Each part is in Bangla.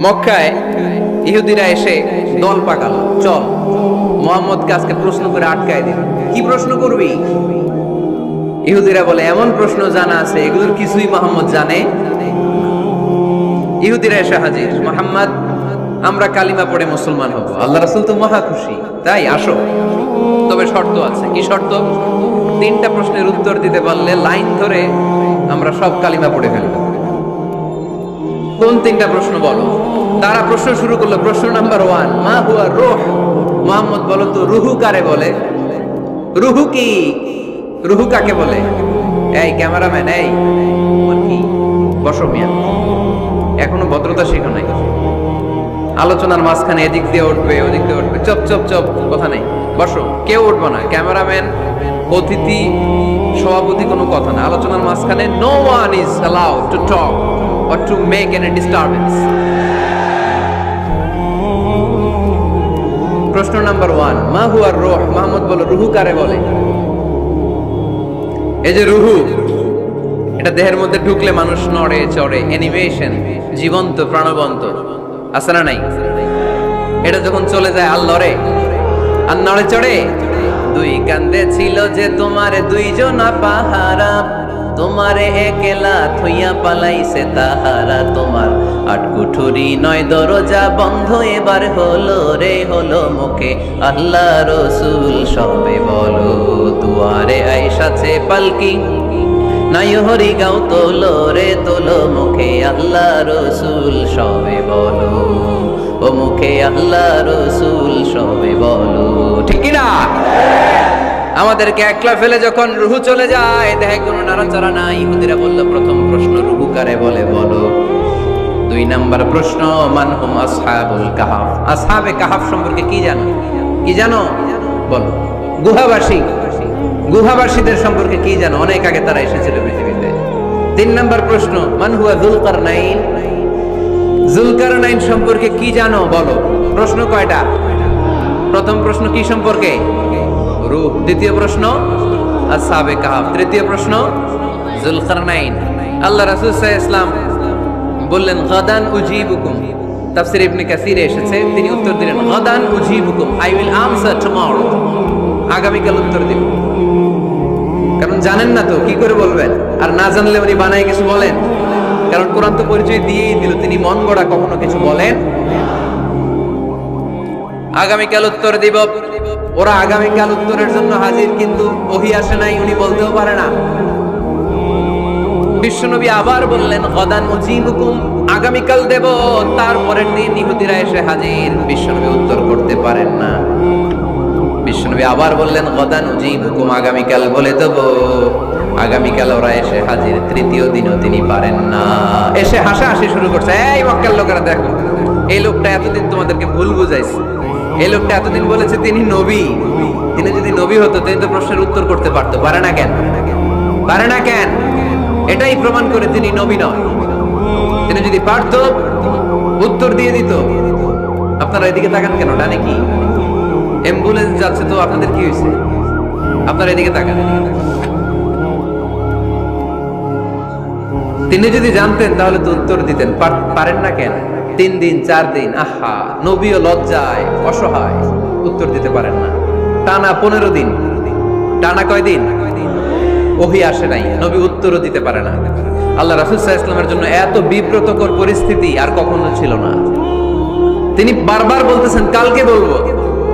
মক্কায় ইহুদিরা এসে দল পাকালো, চল মুহাম্মদকে আজকে প্রশ্ন করে আটকায় দিল। কি প্রশ্ন করবি? ইহুদিরা বলে এমন প্রশ্ন জানা আছে এগুলোর কিছুই মুহাম্মদ জানে। ইহুদিরা এসে হাজির, মুহাম্মদ আমরা কালিমা পড়ে মুসলমান হব। আল্লাহ রাসূল তো মহা খুশি, তাই আসো, তবে শর্ত আছে। কি শর্ত? 3টা প্রশ্নের উত্তর দিতে পারলে লাইন ধরে আমরা সব কালিমা পড়ে ফেলব। কোন 3টা প্রশ্ন বলো? তারা প্রশ্ন শুরু করলো। প্রশ্ন নাম্বার 1, মা হুয়া রূহ। মুহাম্মদ বলো তো রুহু কারে বলে? রুহু কি? রুহু কাকে বলে? এই ক্যামেরাম্যান, এই তোমার কি? বসো মিয়া, এখনো ভদ্রতা শিখো নাই। আলোচনার মাঝখানে এদিক দিয়ে উঠবে ওদিক দিয়ে উঠবে, চপ চপ চপ, কথা নেই, বসো। কেউ উঠবো না, ক্যামেরাম্যান, অতিথি, সভাপতি, কোনো কথা না। আলোচনার মাঝখানে no one is allowed to talk or to make any disturbance. প্রশ্ন নাম্বার 1, মা হুয়া রূহ। মুহাম্মদ বলো রুহু কারে বলে? এই যে রুহু, এটা দেহের মধ্যে ঢুকলে মানুষ নড়ে চড়ে, অ্যানিমেশন, জীবন্ত প্রাণবন্ত, আছে না নাই? এটা যখন চলে যায় আর লড়ে আর নড়ে চড়ে। 2 কান্দে ছিল যে তোমারে 2 জনা পাহারা, তোমারে একলা থইয়া পালাইছে তাহারা। তোমার 8 কুঠুরি 9 দরজা বন্ধ এবার হলো রে, হলো মুখে আল্লাহ রসুল সবে বলো। দুয়ারে আইসাছে পালকি, নাই হরি গাও তোলো রে, তোলো মুখে আল্লাহ রসুল সবে বলো। ও মুখে আল্লাহ রসুল সবে বলো। ঠিক না? আমাদেরকে একলা ফেলে যখন রুহু চলে যায়, দেখে কোনো নাড়াচাড়া নাই। ইহুদিরা বলল প্রথম প্রশ্ন রুহু কারে বলে বলো। 2 নাম্বার প্রশ্ন, মান হুম আসহাবুল কাহাফ। আসহাবে কাহাফ সম্পর্কে কি জানো? কি জানো বলো। গুহাবাসী, গুহাবাসীদের সম্পর্কে কি জানো? অনেক আগে তারা এসেছিল পৃথিবীতে। 3 নাম্বার প্রশ্ন, মান হুয়া যুলকারনাইন। যুলকারনাইন সম্পর্কে কি জানো বলো। প্রশ্ন কয়টা? প্রথম প্রশ্ন কি সম্পর্কে? রূহ। দ্বিতীয় প্রশ্ন আসহাবে কাহাফ। তৃতীয় প্রশ্ন যুলকারনাইন। আল্লাহ রাসূল সাল্লাল্লাহু আলাইহি ওয়াসাল্লাম বললেন গাদান উজিবুকুম। তাফসীর ইবনে কাসিরে এসেছে, তিনি উত্তর দিলেন গাদান উজিবুকুম, আই উইল আনসার টুমরো। আগামীকাল উত্তর দিব। কারণ জানেন না তো কি করে বলবেন, আর না জানলে উনি বানায় কিছু বলেন। কারণ কোরআন তো পরিচয় দিয়েই দিল, তিনি মন গড়া কখনো কিছু বলেন। আগামীকাল উত্তর দিব। ওরা আগামীকাল উত্তরের জন্য হাজির, কিন্তু ওহী আসে নাই, উনি বলতেও পারে না। বিশ্বনবী আবার বললেন গাদান উজিবুকুম, আগামীকাল দেব। তারপরের দিন ইহুদিরা এসে হাজির, বিশ্বনবী উত্তর করতে পারেন না। বিশ্বনবী আবার বললেন গাদান উজিবুকুম, আগামীকাল বলে দেব। আগামীকাল ওরা এসে হাজির, তৃতীয় দিনও তিনি পারেন না। এসে হাসাহাসি শুরু করছে, এই মক্কার লোকেরা দেখো, এই লোকটা এতদিন তোমাদেরকে ভুল বুঝাইছে। এই লোকটা এতদিন বলেছে তিনি নবী। তিনি যদি নবী হতো তিনি তো প্রশ্নের উত্তর করতে পারতো। পারে না কেন? পারে না কেন? এটাই প্রমাণ করে তিনি নবী নয়। তিনি যদি পারতো উত্তর দিয়ে দিত। আপনারা এদিকে তাকান কেন? ডানে কি অ্যাম্বুলেন্স যাচ্ছে? তো আপনাদের কি হয়েছে? আপনারা এদিকে তাকান। তিনি যদি জানতেন তাহলে তো উত্তর দিতেন। পারেন না কেন? 3 দিন 4 দিন, আহা, নবীও লজ্জায় অসহায়, উত্তর দিতে পারেন না। টানা 15 দিন। টানা কয়দিন? ওহী আসে নাই, নবী উত্তরও দিতে পারে না। আল্লাহ রাসূল সাল্লাল্লাহু আলাইহি ওয়াসাল্লামের জন্য এত বিব্রতকর পরিস্থিতি আর কখনো ছিল না। তিনি বারবার বলতেছেন কালকে বলবো,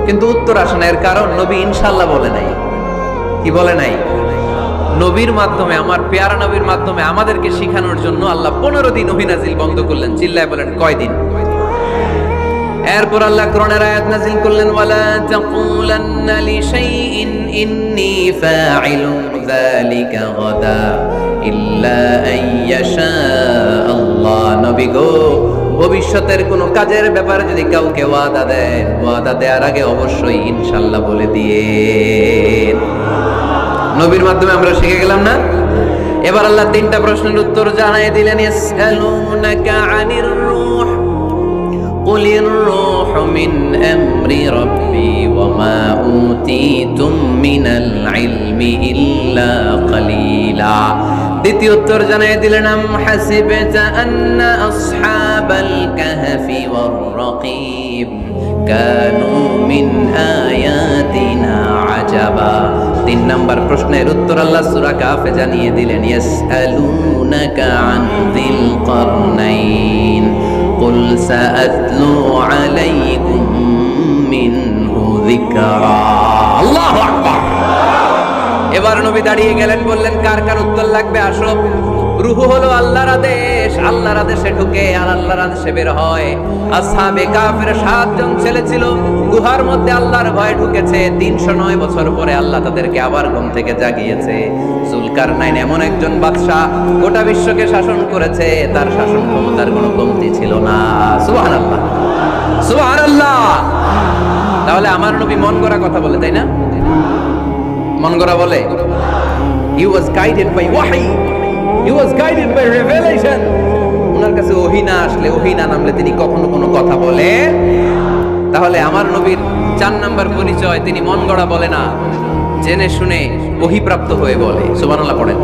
কিন্তু উত্তর আসে না। এর কারণ নবী ইনশাআল্লাহ বলে নাই। কি বলে নাই? নবীর মাধ্যমে, আমার পেয়ারা নবীর মাধ্যমে আমাদেরকে শিখানোর জন্য আল্লাহ 15 দিন ওহী নাজিল বন্ধ করলেন। চিল্লায় বলেন কয়দিন? এরপর আল্লাহ কোরআনের আয়াত নাজিল করলেন, ওয়ালা তাকুলান্না লিশাইইন ইন্নী ফাইলুন যালিকা গাদা ইল্লা আইয়াশা আল্লাহ। নবী গো, ভবিষ্যতের কোনো কাজের ব্যাপারে যদি কাউকে ওয়াদা দেন, ওয়াদা দেওয়ার আগে অবশ্যই ইনশাআল্লাহ বলে দিয়ে। নবীর মাধ্যমে আমরা শিখে গেলাম না? এবার আল্লাহ 3টা প্রশ্নের উত্তর জানাই দিলেন। ইয়াসআলুনাকা আনির রূহ কুলির রূহু মিন আমরি রাব্বি ওয়া মা উতীতুম মিনাল ইলমি ইল্লা কালিলা। দ্বিতীয় উত্তর জানিয়ে দিলেন আম হাসিবতা আন্না আসহাবাল কাহফি ওয়ার রাকিব কানু মিন আয়াতিনা আজাবা। 3 নম্বর প্রশ্নের উত্তর আল্লাহ সূরা কাহফে জানিয়ে দিলেন ইয়াসআলুনাকা আন যিল কারনাইন কুল সাআতলু আলাইকুম মিনহু যিকরা। আল্লাহু আকবার। এবার নবী দাঁড়িয়ে গেলেন, বললেন কার কার উত্তর লাগবে আসো। রূহ হলো আল্লাহর আদেশ, আল্লাহর আদেশে ঢুকে আর আল্লাহর আদেশে বের হয়। আসহাবে কাফের 7 জন ছেলে ছিল, গুহার মধ্যে আল্লাহর ভয়ে ঢুকেছে। 309 বছর পরে আল্লাহ তাদেরকে আবার ঘুম থেকে জাগিয়েছে। যুলকারনাইন এমন একজন বাদশা, গোটা বিশ্বকে শাসন করেছে, তার শাসন ক্ষমতার কোনো কমতি ছিল না। সুবহানাল্লাহ, সুবহানাল্লাহ। তাহলে আমার নবী মন গড়া কথা বলে, তাই না? মন গড়া বলে? He was guided by wahi, he was guided by revelation. ওনার কাছে ওহী না আসলে, ওহী না নামলে তিনি কখনো কোনো কথা বলে। তাহলে আমার নবীর 4 নাম্বার পরিচয়, তিনি মন গড়া বলে না, জেনে শুনে ওহী প্রাপ্ত হয়ে বলে। সুবহানাল্লাহ পড়েন।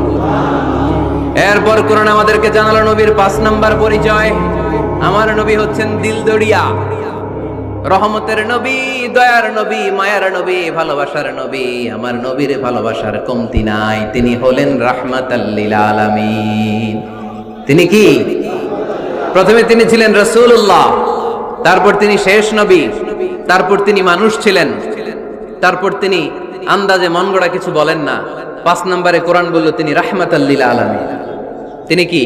এরপর কোরআন আমাদেরকে জানালো নবীর 5 নাম্বার পরিচয়, আমার নবী হচ্ছেন দিলদরিয়া, রহমতের নবী, দয়ার নবী, মায়ার নবী, ভালোবাসার নবী। আমার নবীর ভালোবাসার কমতি নাই। তিনি হলেন রাহমাতাল লিল আলামিন। তিনি কি? প্রথমে তিনি ছিলেন রাসূলুল্লাহ, তারপর তিনি শেষ নবী, তারপর তিনি মানুষ ছিলেন, তারপর তিনি আন্দাজে মন গড়া কিছু বলেন না। 5 নম্বরে কোরআন বলল তিনি রাহমাতাল লিল আলামিন। তিনি কি?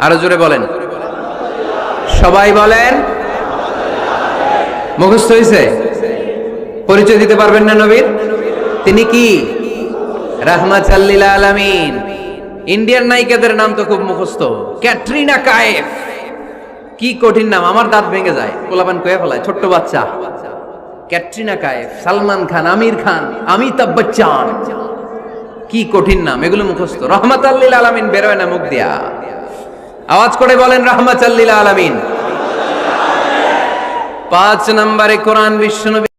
আরো জোরে বলেন, সবাই বলেন। মুখস্থ হয়েছে? পরিচয় দিতে পারবেন না নবীর? তিনি কি? রাহমাতাল লিল আলামিন। ইন্ডিয়ান নায়িকাদের নাম তো খুব মুখস্থ। ক্যাটরিনা কাইফ, কি কঠিন নাম, আমার দাঁত ভেঙে যায়, পোলাপান কয়ে ফেলায়, ছোট্ট বাচ্চা। ক্যাটরিনা কাইফ, সালমান খান, আমির খান, অমিতাভ বচ্চন, কি কঠিন নাম, এগুলো মুখস্থ। রাহমাতাল লিল আলামিন বেরোয় না মুখ দিয়া। আওয়াজ করে বলেন রাহমাতাল লিল আলামিন। 5 নম্বরে কোরআন বিশ্বনবী